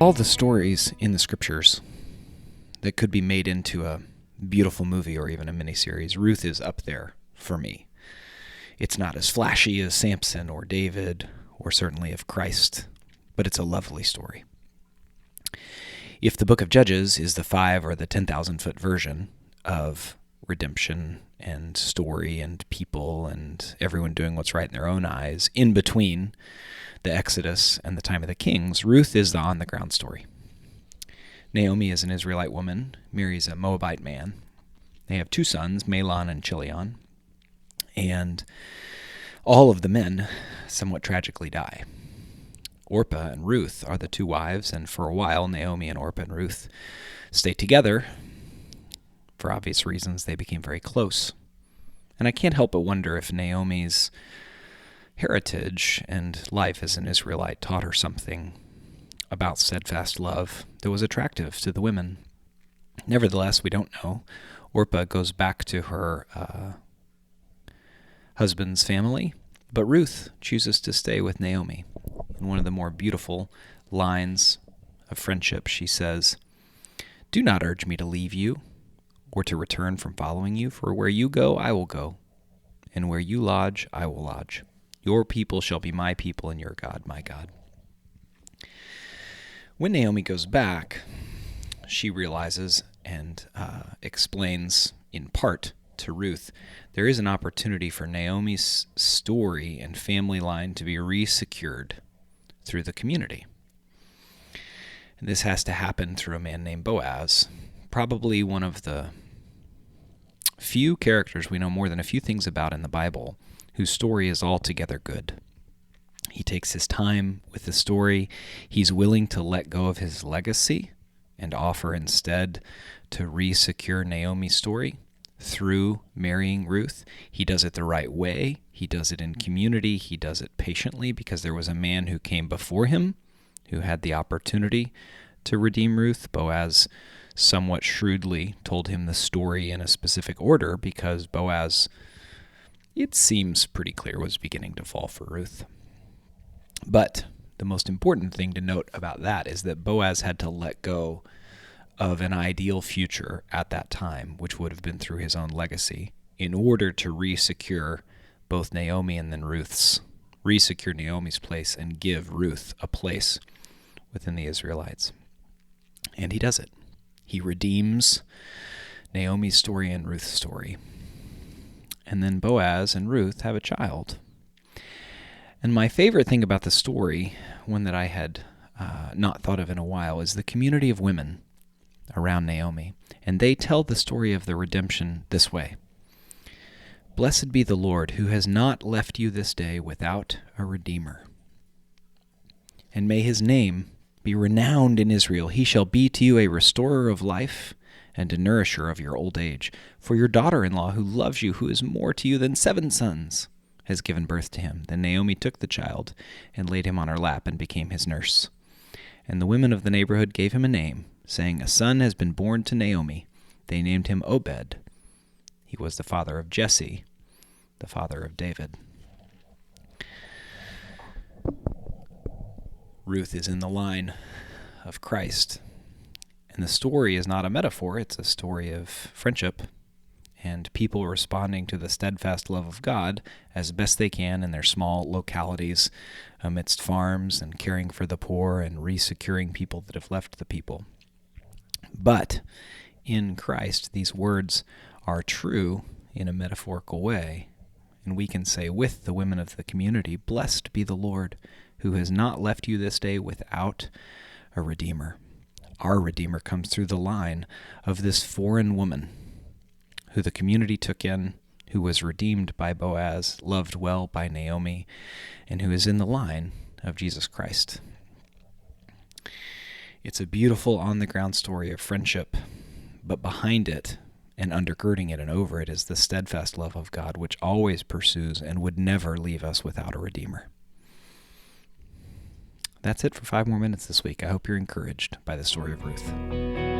All the stories in the scriptures that could be made into a beautiful movie or even a miniseries, Ruth is up there for me. It's not as flashy as Samson or David or certainly of Christ, but it's a lovely story. If the book of Judges is the 5 or the 10,000-foot version of redemption and story and people and everyone doing what's right in their own eyes, in between the Exodus and the time of the kings, Ruth is the on-the-ground story. Naomi is an Israelite woman, marries a Moabite man. They have 2 sons, Mahlon and Chilion, and all of the men somewhat tragically die. Orpah and Ruth are the 2 wives, and for a while, Naomi and Orpah and Ruth stayed together. For obvious reasons, they became very close. And I can't help but wonder if Naomi's heritage and life as an Israelite taught her something about steadfast love that was attractive to the women. Nevertheless, we don't know. Orpah goes back to her husband's family, but Ruth chooses to stay with Naomi. In one of the more beautiful lines of friendship, she says, "Do not urge me to leave you or to return from following you, for where you go, I will go, and where you lodge, I will lodge. Your people shall be my people, and your God, my God." When Naomi goes back, she realizes and explains in part to Ruth, there is an opportunity for Naomi's story and family line to be resecured through the community. And this has to happen through a man named Boaz, probably one of the few characters we know more than a few things about in the Bible whose story is altogether good. He takes his time with the story. He's willing to let go of his legacy and offer instead to re-secure Naomi's story through marrying Ruth. He does it the right way. He does it in community. He does it patiently because there was a man who came before him who had the opportunity to redeem Ruth. Boaz somewhat shrewdly told him the story in a specific order because Boaz, it seems pretty clear, was beginning to fall for Ruth. But the most important thing to note about that is that Boaz had to let go of an ideal future at that time, which would have been through his own legacy, in order to re-secure both Naomi and then re-secure Naomi's place and give Ruth a place within the Israelites. And he does it. He redeems Naomi's story and Ruth's story. And then Boaz and Ruth have a child. And my favorite thing about the story, one that I had not thought of in a while, is the community of women around Naomi. And they tell the story of the redemption this way. "Blessed be the Lord, who has not left you this day without a redeemer. And may his name be renowned in Israel. He shall be to you a restorer of life and a nourisher of your old age. For your daughter-in-law, who loves you, who is more to you than 7 sons, has given birth to him." Then Naomi took the child and laid him on her lap and became his nurse. And the women of the neighborhood gave him a name, saying, "A son has been born to Naomi." They named him Obed. He was the father of Jesse, the father of David. Ruth is in the line of Christ. And the story is not a metaphor, it's a story of friendship and people responding to the steadfast love of God as best they can in their small localities amidst farms and caring for the poor and re-securing people that have left the people. But in Christ, these words are true in a metaphorical way. And we can say with the women of the community, "Blessed be the Lord, who has not left you this day without a Redeemer." Our Redeemer comes through the line of this foreign woman who the community took in, who was redeemed by Boaz, loved well by Naomi, and who is in the line of Jesus Christ. It's a beautiful on-the-ground story of friendship, but behind it and undergirding it and over it is the steadfast love of God, which always pursues and would never leave us without a Redeemer. That's it for 5 more minutes this week. I hope you're encouraged by the story of Ruth.